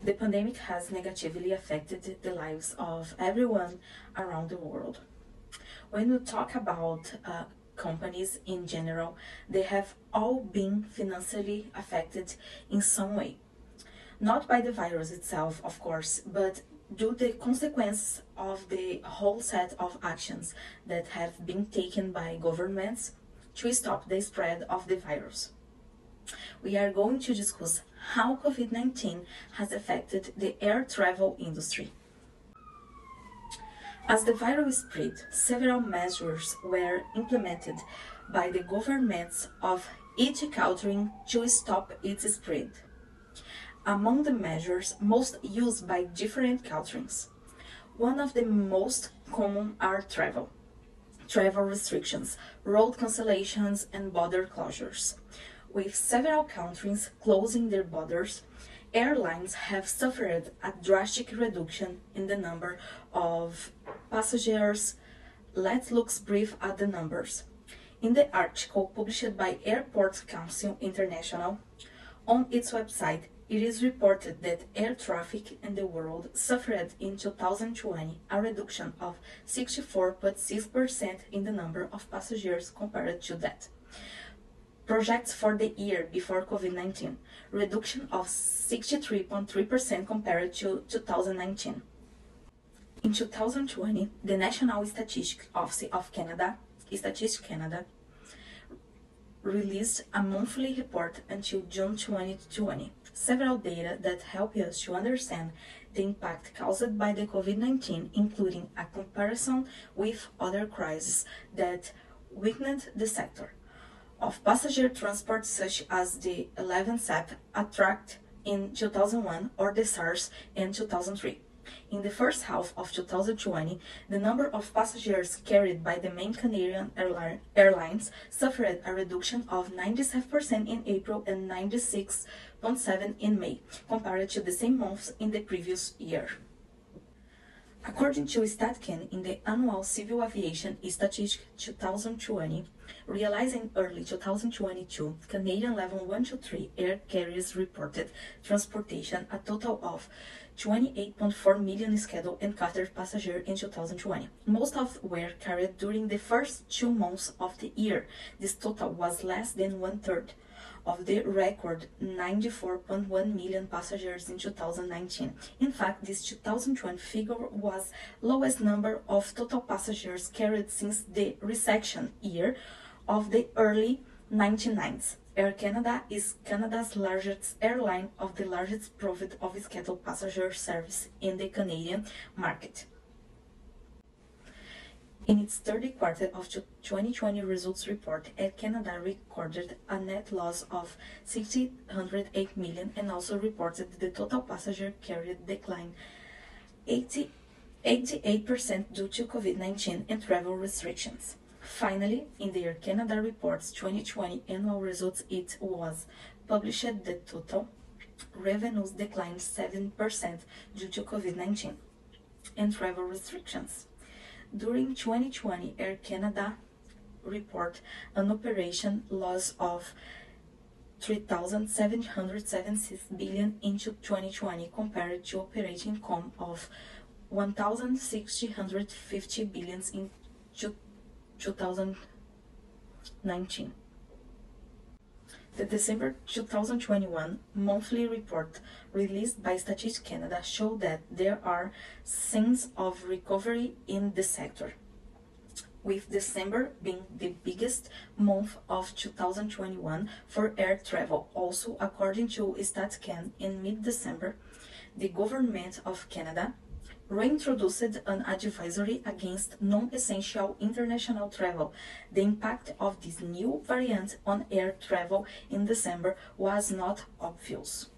The pandemic has negatively affected the lives of everyone around the world. When we talk about companies in general, they have all been financially affected in some way. Not by the virus itself, of course, but due to the consequences of the whole set of actions that have been taken by governments to stop the spread of the virus. We are going to discuss how COVID-19 has affected the air travel industry. As the virus spread, several measures were implemented by the governments of each country to stop its spread. Among the measures most used by different countries, one of the most common are travel restrictions, road cancellations, and border closures. With several countries closing their borders, airlines have suffered a drastic reduction in the number of passengers. Let's look brief at the numbers. In the article published by Airport Council International, on its website, it is reported that air traffic in the world suffered in 2020 a reduction of 64.6% in the number of passengers compared to that. Projects for the year before COVID-19, reduction of 63.3% compared to 2019. In 2020, the National Statistics Office of Canada, Statistics Canada, released a monthly report until June 2020. Several data that help us to understand the impact caused by the COVID-19, including a comparison with other crises that weakened the sector of passenger transport, such as the 11 SEP attack in 2001 or the SARS in 2003. In the first half of 2020, the number of passengers carried by the main Canadian airlines suffered a reduction of 97% in April and 96.7% in May, compared to the same months in the previous year. According to StatCan, in the annual Civil Aviation Statistics 2020, realized in early 2022, Canadian Level 1 to 3 air carriers reported transportation a total of 28.4 million scheduled and chartered passengers in 2020. Most of were carried during the first 2 months of the year. This total was less than one-third of the record 94.1 million passengers in 2019. In fact, this 2020 figure was lowest number of total passengers carried since the recession year of the early 1990s. Air Canada is Canada's largest airline of the largest profit of scheduled passenger service in the Canadian market. In its third quarter of 2020 results report, Air Canada recorded a net loss of $608 million and also reported the total passenger carried decline 88% due to COVID-19 and travel restrictions. Finally, in the Air Canada report's 2020 annual results, it was published that total revenues declined 7% due to COVID-19 and travel restrictions. During 2020, Air Canada reported an operation loss of $3,776 billion in 2020 compared to operating income of $1,650 billion in 2019. The December 2021 monthly report released by Statistics Canada showed that there are signs of recovery in the sector, with December being the biggest month of 2021 for air travel. Also, according to StatCan, in mid-December, the Government of Canada reintroduced an advisory against non-essential international travel. The impact of this new variant on air travel in December was not obvious.